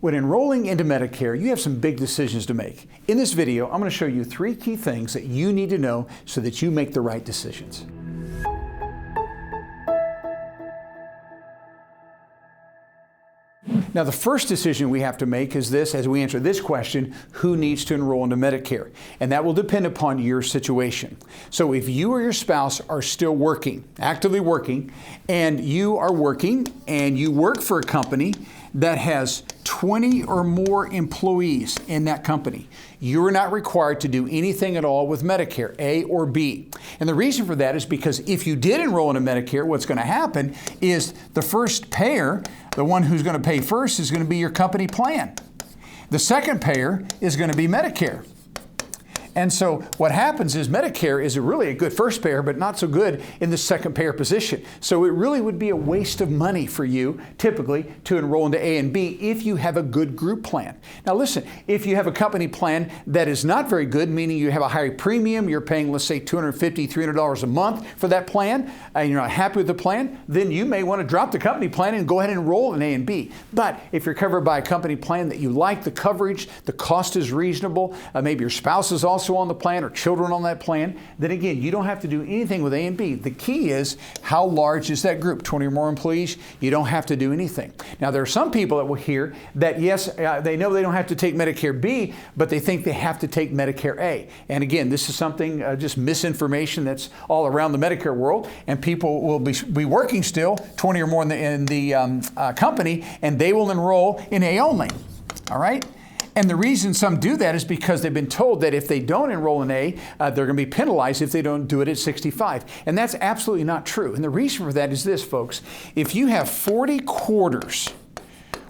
When enrolling into Medicare, you have some big decisions to make. In this video, I'm going to show you 3 key things that you need to know so that you make the right decisions. Now, the first decision we have to make is this, as we answer this question: who needs to enroll into Medicare? And that will depend upon your situation. So if you or your spouse are still working, actively working, and you are working and you work for a company that has 20 or more employees in that company, you're not required to do anything at all with Medicare, A or B. And the reason for that is because if you did enroll into Medicare, what's going to happen is the first payer, the one who's going to pay first, is going to be your company plan. The second payer is going to be Medicare. And so what happens is Medicare is really a good first payer, but not so good in the second payer position. So it really would be a waste of money for you, typically, to enroll into A and B if you have a good group plan. Now listen, if you have a company plan that is not very good, meaning you have a high premium, you're paying, let's say, $250, $300 a month for that plan, and you're not happy with the plan, then you may want to drop the company plan and go ahead and enroll in A and B. But if you're covered by a company plan that you like the coverage, the cost is reasonable, maybe your spouse is also on the plan or children on that plan, then again, you don't have to do anything with A and B. The key is, how large is that group? 20 or more employees? You don't have to do anything. Now, there are some people that will hear that, yes, they know they don't have to take Medicare B, but they think they have to take Medicare A. And again, this is something, just misinformation that's all around the Medicare world, and people will be working still, 20 or more in the company, and they will enroll in A only. All right? And the reason some do that is because they've been told that if they don't enroll in A, they're going to be penalized if they don't do it at 65. And that's absolutely not true. And the reason for that is this, folks. If you have 40 quarters,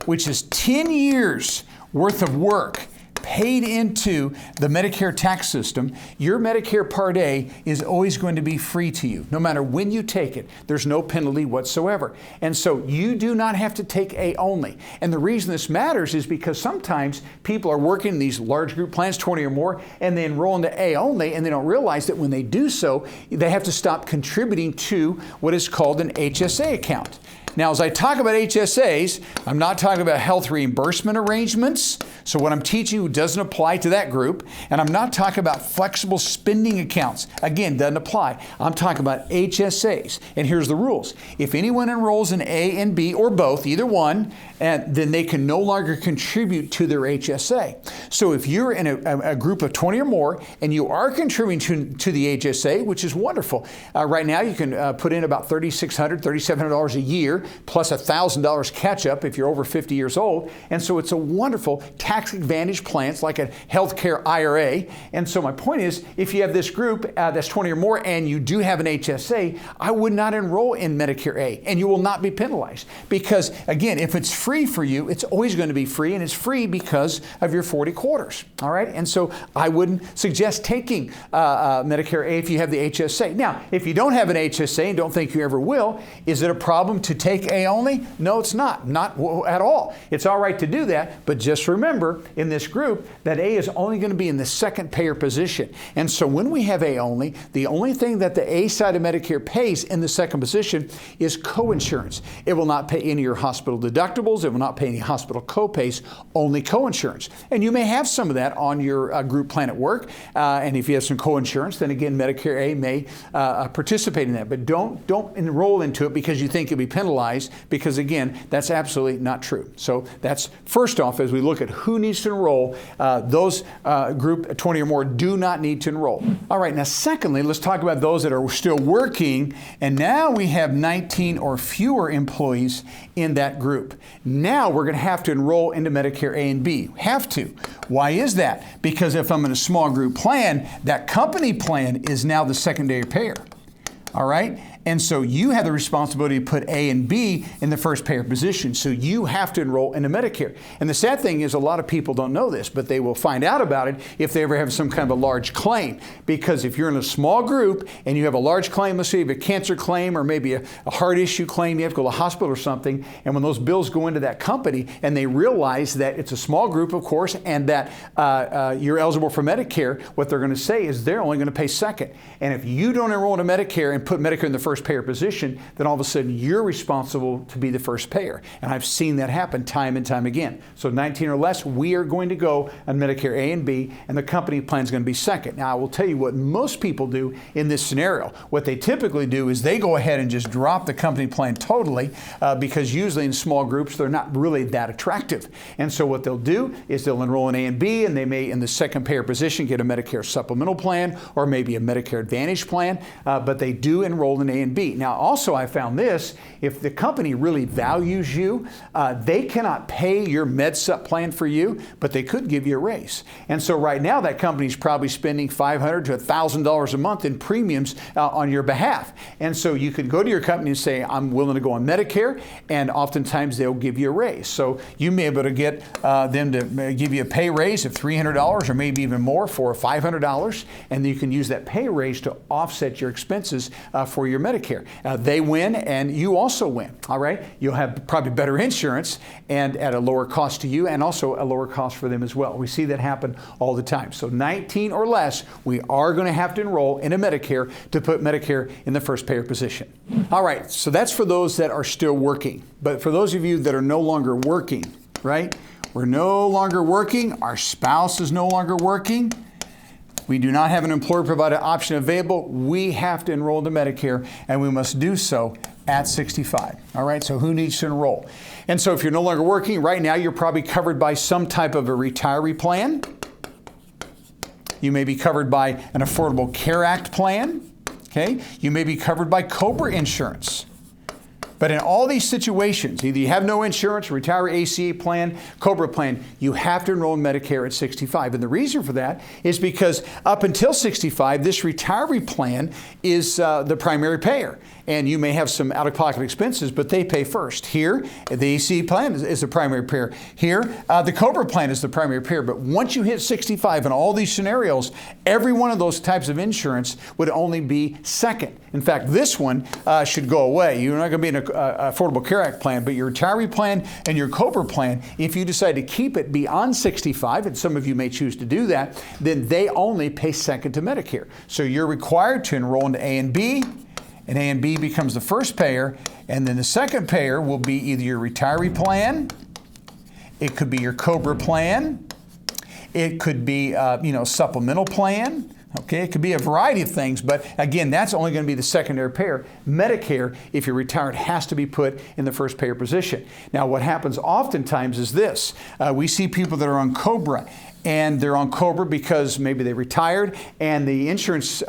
which is 10 years worth of work paid into the Medicare tax system, your Medicare Part A is always going to be free to you. No matter when you take it, there's no penalty whatsoever. And so you do not have to take A only. And the reason this matters is because sometimes people are working in these large group plans, 20 or more, and they enroll into A only, and they don't realize that when they do so, they have to stop contributing to what is called an HSA account. Now, as I talk about HSAs, I'm not talking about health reimbursement arrangements. So what I'm teaching you doesn't apply to that group. And I'm not talking about flexible spending accounts. Again, doesn't apply. I'm talking about HSAs. And here's the rules. If anyone enrolls in A and B or both, either one, and then they can no longer contribute to their HSA. So if you're in a group of 20 or more and you are contributing to the HSA, which is wonderful. Right now you can put in about $3,600, $3,700 a year, plus $1,000 catch-up if you're over 50 years old. And so it's a wonderful tax advantage plan. It's like a healthcare IRA. And so my point is, if you have this group that's 20 or more and you do have an HSA, I would not enroll in Medicare A, and you will not be penalized. Because again, if it's free for you, it's always going to be free, and it's free because of your 40 quarters. All right? And so I wouldn't suggest taking Medicare A if you have the HSA. Now, if you don't have an HSA and don't think you ever will, is it a problem to take A only? No, it's not at all. It's all right to do that, but just remember in this group that A is only going to be in the second payer position. And so when we have A only, the only thing that the A side of Medicare pays in the second position is coinsurance. It will not pay any of your hospital deductibles. It will not pay any hospital copays, only coinsurance. And you may have some of that on your group plan at work. And if you have some coinsurance, then again, Medicare A may participate in that. But don't enroll into it because you think you'll be penalized, because again, that's absolutely not true. So that's first off, as we look at who needs to enroll, those group 20 or more do not need to enroll. All right, now secondly, let's talk about those that are still working, and now we have 19 or fewer employees in that group. Now we're going to have to enroll into Medicare A and B. Have to. Why is that? Because if I'm in a small group plan, that company plan is now the secondary payer. All right? And so you have the responsibility to put A and B in the first payer position. So you have to enroll into Medicare. And the sad thing is a lot of people don't know this, but they will find out about it if they ever have some kind of a large claim. Because if you're in a small group and you have a large claim, let's say you have a cancer claim or maybe a heart issue claim, you have to go to the hospital or something, and when those bills go into that company and they realize that it's a small group, of course, and that you're eligible for Medicare, what they're going to say is they're only going to pay second. And if you don't enroll into Medicare and put Medicare in the first first payer position, then all of a sudden you're responsible to be the first payer. And I've seen that happen time and time again. So 19 or less, we are going to go on Medicare A and B, and the company plan is going to be second. Now, I will tell you what most people do in this scenario. What they typically do is they go ahead and just drop the company plan totally because usually in small groups, they're not really that attractive. And so what they'll do is they'll enroll in A and B, and they may, in the second payer position, get a Medicare supplemental plan or maybe a Medicare Advantage plan, but they do enroll in A and B. Now, also I found this, if the company really values you, they cannot pay your MedSup plan for you, but they could give you a raise. And so right now that company's probably spending $500 to $1,000 a month in premiums on your behalf. And so you could go to your company and say, I'm willing to go on Medicare, and oftentimes they'll give you a raise. So you may be able to get them to give you a pay raise of $300 or maybe even more for $500, and you can use that pay raise to offset your expenses for your Medicare. They win and you also win, all right? You'll have probably better insurance and at a lower cost to you and also a lower cost for them as well. We see that happen all the time. So 19 or less, we are going to have to enroll in a Medicare to put Medicare in the first payer position. All right, so that's for those that are still working. But for those of you that are no longer working, right? We're no longer working, our spouse is no longer working, we do not have an employer-provided option available, we have to enroll into Medicare, and we must do so at 65. All right, so who needs to enroll? And so if you're no longer working, right now you're probably covered by some type of a retiree plan. You may be covered by an Affordable Care Act plan. Okay, you may be covered by COBRA insurance. But in all these situations, either you have no insurance, retiree ACA plan, COBRA plan, you have to enroll in Medicare at 65. And the reason for that is because up until 65, this retiree plan is the primary payer. And you may have some out-of-pocket expenses, but they pay first. Here, the ACA plan is the primary payer. Here, the COBRA plan is the primary payer. But once you hit 65 in all these scenarios, every one of those types of insurance would only be second. In fact, this one should go away. You're not going to be in an Affordable Care Act plan, but your retiree plan and your COBRA plan, if you decide to keep it beyond 65, and some of you may choose to do that, then they only pay second to Medicare. So you're required to enroll into A and B, and A and B becomes the first payer, and then the second payer will be either your retiree plan, it could be your COBRA plan, it could be supplemental plan. Okay, it could be a variety of things, but again, that's only going to be the secondary payer. Medicare, if you're retired, has to be put in the first payer position. Now, what happens oftentimes is this. We see people that are on COBRA, and they're on COBRA because maybe they retired and the insurance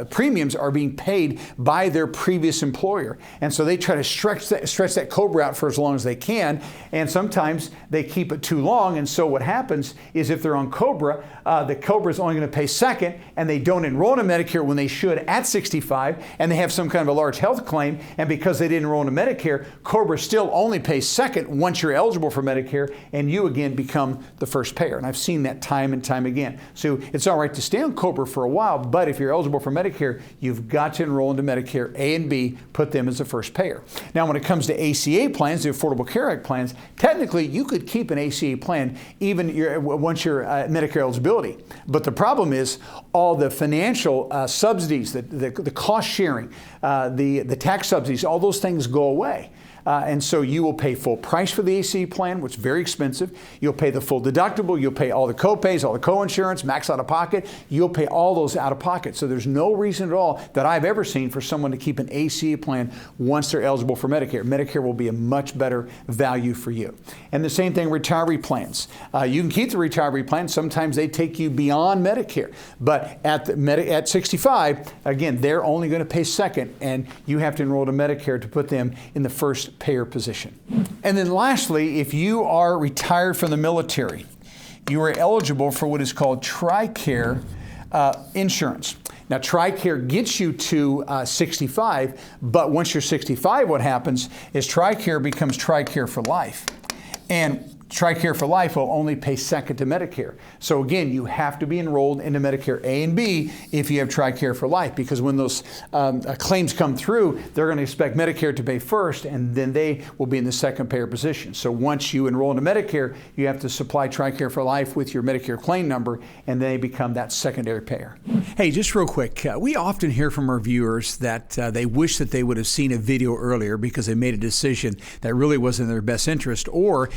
premiums are being paid by their previous employer. And so they try to stretch that COBRA out for as long as they can, and sometimes they keep it too long. And so what happens is if they're on COBRA, the COBRA is only going to pay second, and they don't enroll in Medicare when they should at 65, and they have some kind of a large health claim, and because they didn't enroll in Medicare, COBRA still only pays second once you're eligible for Medicare, and you again become the first payer. And I've seen that time and time again. So it's all right to stay on COBRA for a while, but if you're eligible for Medicare, you've got to enroll into Medicare A and B, put them as the first payer. Now, when it comes to ACA plans, the Affordable Care Act plans, technically you could keep an ACA plan even once you're at Medicare eligibility. But the problem is all the financial subsidies, the cost sharing, the tax subsidies, all those things go away. And so you will pay full price for the ACA plan, which is very expensive. You'll pay the full deductible. You'll pay all the co-pays, all the co-insurance, max out of pocket. You'll pay all those out of pocket. So there's no reason at all that I've ever seen for someone to keep an ACA plan once they're eligible for Medicare. Medicare will be a much better value for you. And the same thing, retiree plans. You can keep the retiree plan. Sometimes they take you beyond Medicare. But at 65, again, they're only going to pay second, and you have to enroll to Medicare to put them in the first payer position. And then lastly, if you are retired from the military, you are eligible for what is called TRICARE insurance. Now, TRICARE gets you to 65, but once you're 65, what happens is TRICARE becomes TRICARE for life. And TRICARE for Life will only pay second to Medicare. So again, you have to be enrolled into Medicare A and B if you have TRICARE for Life, because when those claims come through, they're going to expect Medicare to pay first, and then they will be in the second payer position. So once you enroll into Medicare, you have to supply TRICARE for Life with your Medicare claim number, and they become that secondary payer. Hey, just real quick, we often hear from our viewers that they wish that they would have seen a video earlier because they made a decision that really wasn't in their best interest, or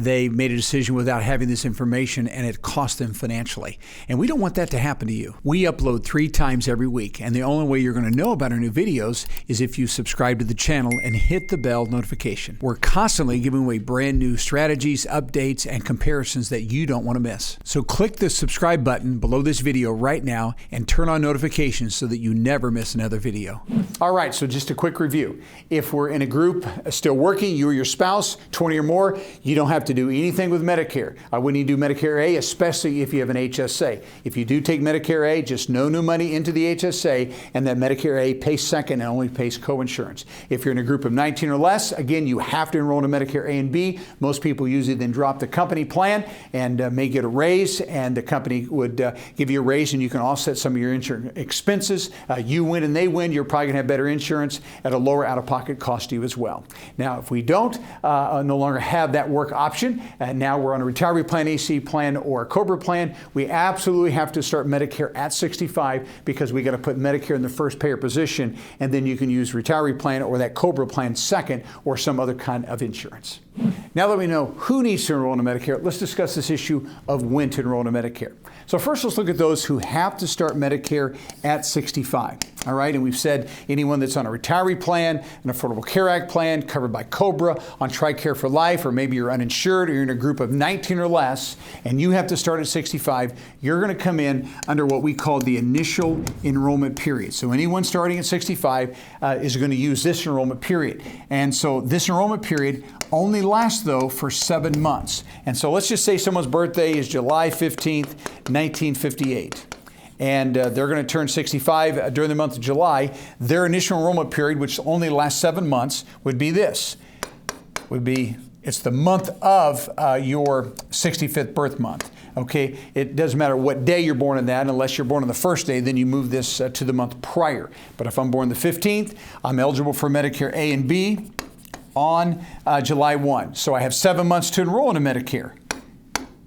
they made a decision without having this information and it cost them financially. And we don't want that to happen to you. We upload 3 times every week, and the only way you're going to know about our new videos is if you subscribe to the channel and hit the bell notification. We're constantly giving away brand new strategies, updates, and comparisons that you don't want to miss. So click the subscribe button below this video right now and turn on notifications so that you never miss another video. All right, so just a quick review. If we're in a group still working, you or your spouse, 20 or more, you don't have to do anything with Medicare. I wouldn't even do Medicare A, especially if you have an HSA. If you do take Medicare A, just no new money into the HSA, and that Medicare A pays second and only pays co-insurance. If you're in a group of 19 or less, again, you have to enroll in Medicare A and B. Most people usually then drop the company plan and may get a raise, and the company would give you a raise, and you can offset some of your insurance expenses. You win and they win, you're probably going to have better insurance at a lower out-of-pocket cost to you as well. Now, if we don't no longer have that work option, and now we're on a retiree plan, AC plan, or a COBRA plan, we absolutely have to start Medicare at 65 because we got to put Medicare in the first payer position, and then you can use retiree plan or that COBRA plan second, or some other kind of insurance. Now that we know who needs to enroll in Medicare, let's discuss this issue of when to enroll in Medicare. So first, let's look at those who have to start Medicare at 65. All right, and we've said anyone that's on a retiree plan, an Affordable Care Act plan, covered by COBRA, on TRICARE for Life, or maybe you're uninsured or you're in a group of 19 or less, and you have to start at 65, you're going to come in under what we call the initial enrollment period. So anyone starting at 65 is going to use this enrollment period. And so this enrollment period only lasts, though, for 7 months. And so let's just say someone's birthday is July 15th, 1958. And they're going to turn 65 during the month of July. Their initial enrollment period, which only lasts 7 months, would be this. It's the month of your 65th birth month. Okay, it doesn't matter what day you're born in that, unless you're born on the first day, then you move this to the month prior. But if I'm born the 15th, I'm eligible for Medicare A and B on July 1. So I have 7 months to enroll in a Medicare.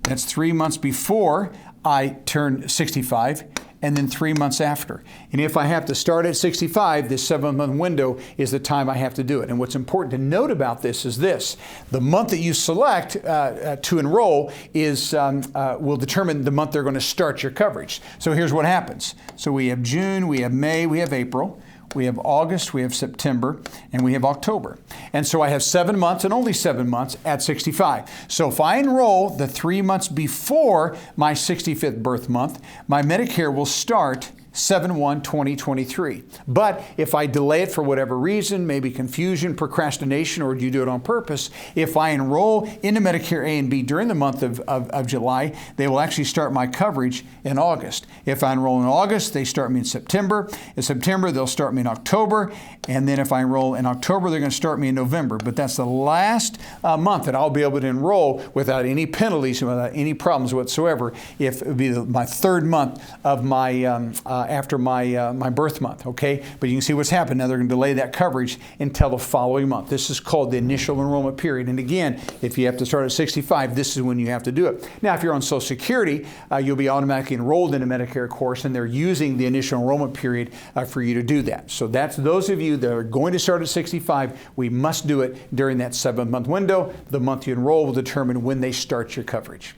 That's 3 months before I turn 65, and then 3 months after. And if I have to start at 65, this 7-month window is the time I have to do it. And what's important to note about this is this: the month that you select to enroll will determine the month they're going to start your coverage. So here's what happens. So we have June, we have May, we have April, we have August, we have September, and we have October. And so I have 7 months, and only 7 months, at 65. So if I enroll the 3 months before my 65th birth month, my Medicare will start 7/1/2023. But if I delay it for whatever reason, maybe confusion, procrastination, or you do it on purpose, if I enroll into Medicare A and B during the month of July, they will actually start my coverage in August. If I enroll in August, they start me in September. In September, they'll start me in October. And then if I enroll in October, they're going to start me in November. But that's the last month that I'll be able to enroll without any penalties, without any problems whatsoever, if it would be my 3rd month of my after my birth month, okay? But you can see what's happened. Now they're going to delay that coverage until the following month. This is called the initial enrollment period. And again, if you have to start at 65, this is when you have to do it. Now, if you're on Social Security, you'll be automatically enrolled in a Medicare course, and they're using the initial enrollment period for you to do that. So that's those of you that are going to start at 65, we must do it during that 7-month window. The month you enroll will determine when they start your coverage.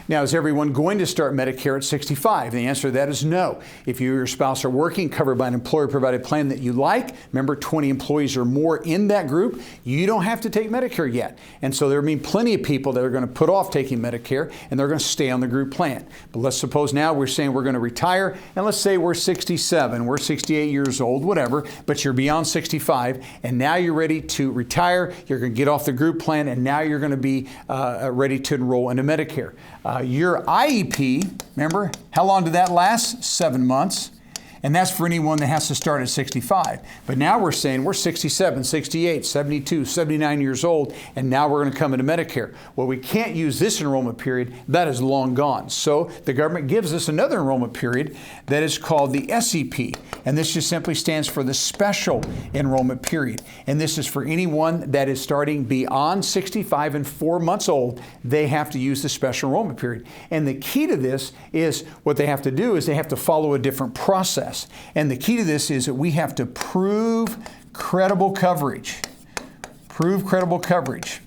Now, is everyone going to start Medicare at 65? The answer to that is no. If you or your spouse are working, covered by an employer-provided plan that you like, remember 20 employees or more in that group, you don't have to take Medicare yet. And so there will be plenty of people that are going to put off taking Medicare, and they're going to stay on the group plan. But let's suppose now we're saying we're going to retire, and let's say we're 67, we're 68 years old, whatever, but you're beyond 65, and now you're ready to retire, you're going to get off the group plan, and now you're going to be ready to enroll into Medicare. Your IEP, remember, how long did that last? 7 months. And that's for anyone that has to start at 65. But now we're saying we're 67, 68, 72, 79 years old, and now we're going to come into Medicare. Well, we can't use this enrollment period. That is long gone. So the government gives us another enrollment period that is called the SEP. And this just simply stands for the Special Enrollment Period. And this is for anyone that is starting beyond 65 and 4 months old. They have to use the Special Enrollment Period. And the key to this is what they have to do is they have to follow a different process. And the key to this is that we have to prove credible coverage. Prove credible coverage.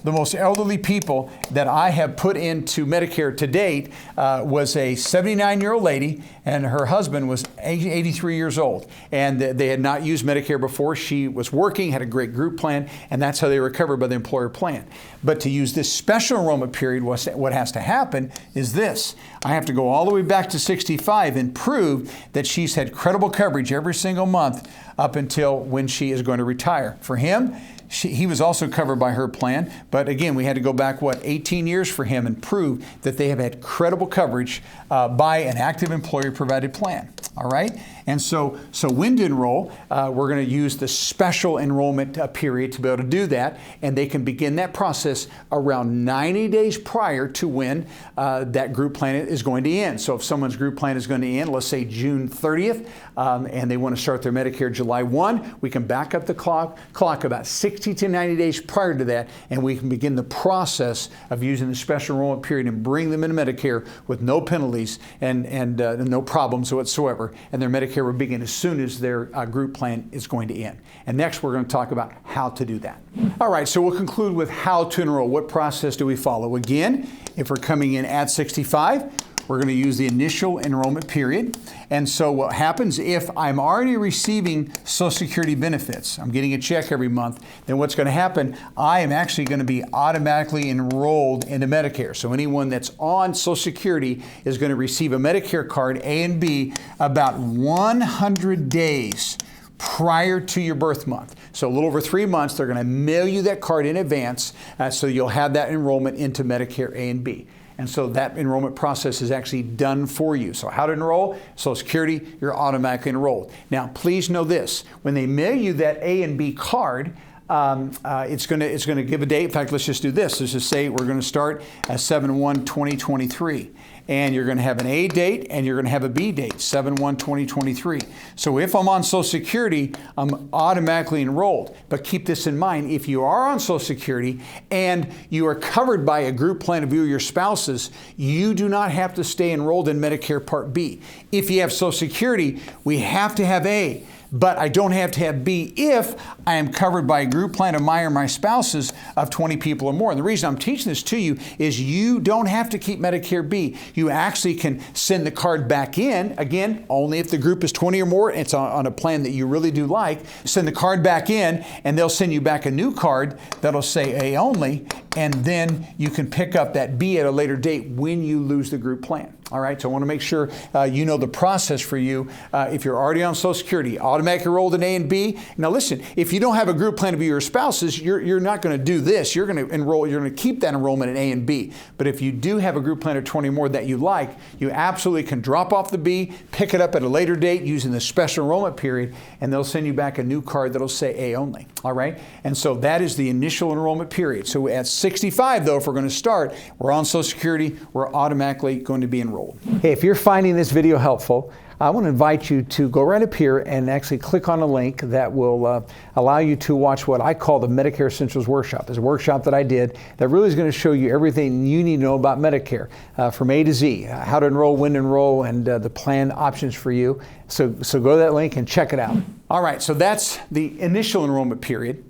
The most elderly people that I have put into Medicare to date was a 79-year-old lady, and her husband was 83 years old. And they had not used Medicare before. She was working, had a great group plan, and that's how they were covered by the employer plan. But to use this special enrollment period, what has to happen is this. I have to go all the way back to 65 and prove that she's had credible coverage every single month up until when she is going to retire. For him, he was also covered by her plan, but again, we had to go back, 18 years for him and prove that they have had credible coverage by an active employer-provided plan. All right? And so when to enroll, we're going to use the special enrollment period to be able to do that, and they can begin that process around 90 days prior to when that group plan is going to end. So if someone's group plan is going to end, let's say June 30th, and they want to start their Medicare July 1, we can back up the clock about 60 to 90 days prior to that, and we can begin the process of using the special enrollment period and bring them into Medicare with no penalties and no problems whatsoever. And their Medicare will begin as soon as their group plan is going to end. And next, we're going to talk about how to do that. All right, so we'll conclude with how to enroll. What process do we follow? Again, if we're coming in at 65, we're going to use the initial enrollment period. And so what happens if I'm already receiving Social Security benefits, I'm getting a check every month, then what's going to happen, I am actually going to be automatically enrolled into Medicare. So anyone that's on Social Security is going to receive a Medicare card, A and B, about 100 days prior to your birth month. So a little over 3 months, they're going to mail you that card in advance, so you'll have that enrollment into Medicare A and B. And so that enrollment process is actually done for you. So how to enroll? Social Security, you're automatically enrolled. Now, please know this. When they mail you that A and B card, it's going to give a date. In fact, let's just do this. Let's just say we're going to start at 7/1/2023. And you're going to have an A date and you're going to have a B date, 7/1/2023. So if I'm on Social Security, I'm automatically enrolled. But keep this in mind, if you are on Social Security and you are covered by a group plan of you or your spouses, you do not have to stay enrolled in Medicare Part B. If you have Social Security, we have to have A. But I don't have to have B if I am covered by a group plan of my or my spouse's of 20 people or more. And the reason I'm teaching this to you is you don't have to keep Medicare B. You actually can send the card back in, again, only if the group is 20 or more, it's on a plan that you really do like. Send the card back in, and they'll send you back a new card that'll say A only, and then you can pick up that B at a later date when you lose the group plan. All right, so I want to make sure you know the process for you. If you're already on Social Security, automatically enrolled in A and B. Now listen, if you don't have a group plan of your spouses, you're not going to do this. You're going to enroll, you're going to keep that enrollment in A and B. But if you do have a group plan of 20 or more that you like, you absolutely can drop off the B, pick it up at a later date using the special enrollment period, and they'll send you back a new card that'll say A only. All right, and so that is the initial enrollment period. So at 65, though, if we're going to start, we're on Social Security, we're automatically going to be enrolled. Hey, if you're finding this video helpful, I want to invite you to go right up here and actually click on a link that will allow you to watch what I call the Medicare Essentials Workshop. It's a workshop that I did that really is going to show you everything you need to know about Medicare from A to Z, how to enroll, when to enroll, and the plan options for you. So go to that link and check it out. All right, so that's the initial enrollment period.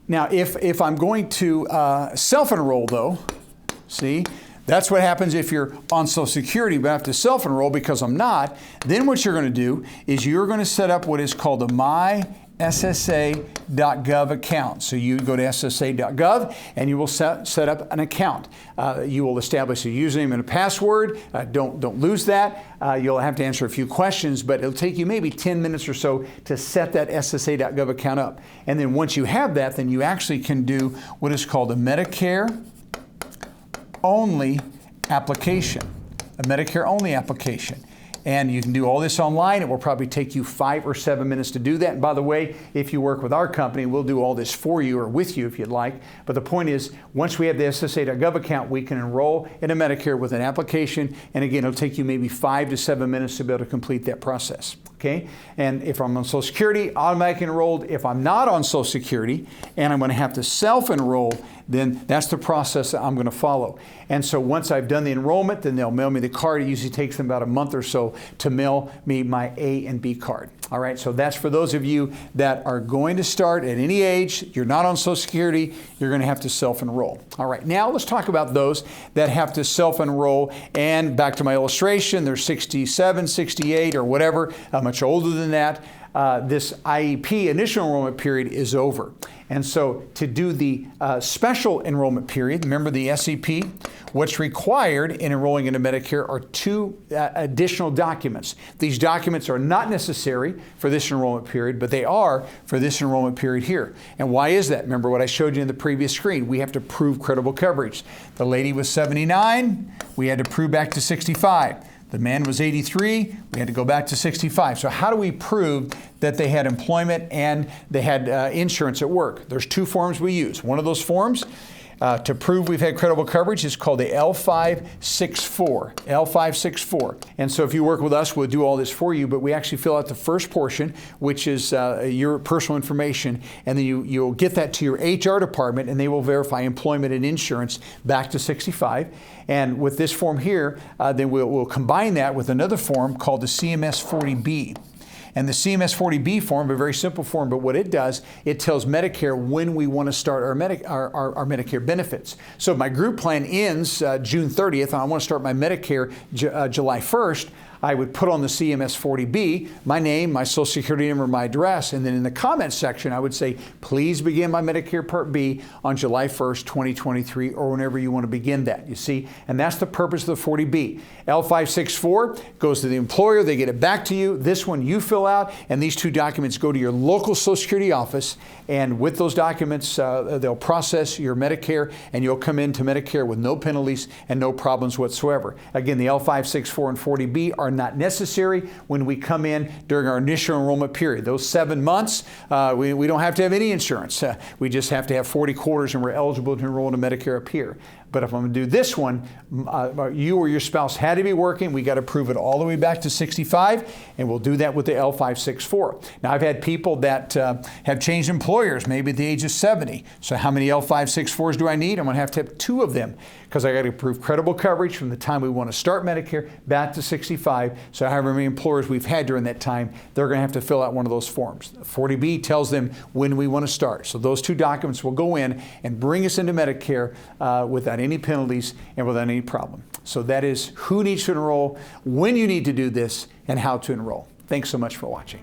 Now, if I'm going to self-enroll, though, see, that's what happens if you're on Social Security, but I have to self-enroll because I'm not. Then what you're going to do is you're going to set up what is called a myssa.gov account. So you go to ssa.gov and you will set up an account. You will establish a username and a password. Don't lose that. You'll have to answer a few questions, but it'll take you maybe 10 minutes or so to set that ssa.gov account up. And then once you have that, then you actually can do what is called a Medicare only application, a Medicare only application. And you can do all this online. It will probably take you 5 or 7 minutes to do that. And by the way, if you work with our company, we'll do all this for you or with you if you'd like. But the point is, once we have the SSA.gov account, we can enroll into Medicare with an application. And again, it'll take you maybe 5 to 7 minutes to be able to complete that process. Okay? And if I'm on Social Security, automatically enrolled. If I'm not on Social Security and I'm going to have to self-enroll, then that's the process that I'm going to follow. And so once I've done the enrollment, then they'll mail me the card. It usually takes them about a month or so to mail me my A and B card. All right, so that's for those of you that are going to start at any age. You're not on Social Security, you're going to have to self-enroll. All right, now let's talk about those that have to self-enroll. And back to my illustration, they're 67, 68, or whatever, much older than that. This IEP, initial enrollment period, is over. And so to do the special enrollment period, remember the SEP, what's required in enrolling into Medicare are 2 additional documents. These documents are not necessary for this enrollment period, but they are for this enrollment period here. And why is that? Remember what I showed you in the previous screen. We have to prove credible coverage. The lady was 79. We had to prove back to 65. The man was 83, we had to go back to 65. So how do we prove that they had employment and they had insurance at work? There's 2 forms we use. One of those forms to prove we've had credible coverage is called the L564. L564. And so if you work with us, we'll do all this for you, but we actually fill out the first portion, which is your personal information, and then you'll get that to your HR department, and they will verify employment and insurance back to 65. And with this form here, then we'll combine that with another form called the CMS 40B. And the CMS 40B form, a very simple form, but what it does, it tells Medicare when we want to start our Medicare benefits. So if my group plan ends June 30th, and I want to start my Medicare July 1st, I would put on the CMS 40B, my name, my Social Security number, my address, and then in the comments section, I would say, please begin my Medicare Part B on July 1st, 2023, or whenever you want to begin that, you see? And that's the purpose of the 40B. L564 goes to the employer, they get it back to you. This one you fill out, and these 2 documents go to your local Social Security office, and with those documents, they'll process your Medicare, and you'll come into Medicare with no penalties and no problems whatsoever. Again, the L564 and 40B are not necessary when we come in during our initial enrollment period. Those 7 months, we don't have to have any insurance. We just have to have 40 quarters and we're eligible to enroll in Medicare up here. But if I'm going to do this one, you or your spouse had to be working. We got to prove it all the way back to 65, and we'll do that with the L564. Now, I've had people that have changed employers, maybe at the age of 70. So how many L564s do I need? I'm going to have 2 of them because I got to prove credible coverage from the time we want to start Medicare back to 65. So however many employers we've had during that time, they're going to have to fill out one of those forms. 40B tells them when we want to start. So those 2 documents will go in and bring us into Medicare without any penalties and without any problem. So that is who needs to enroll, when you need to do this, and how to enroll. Thanks so much for watching.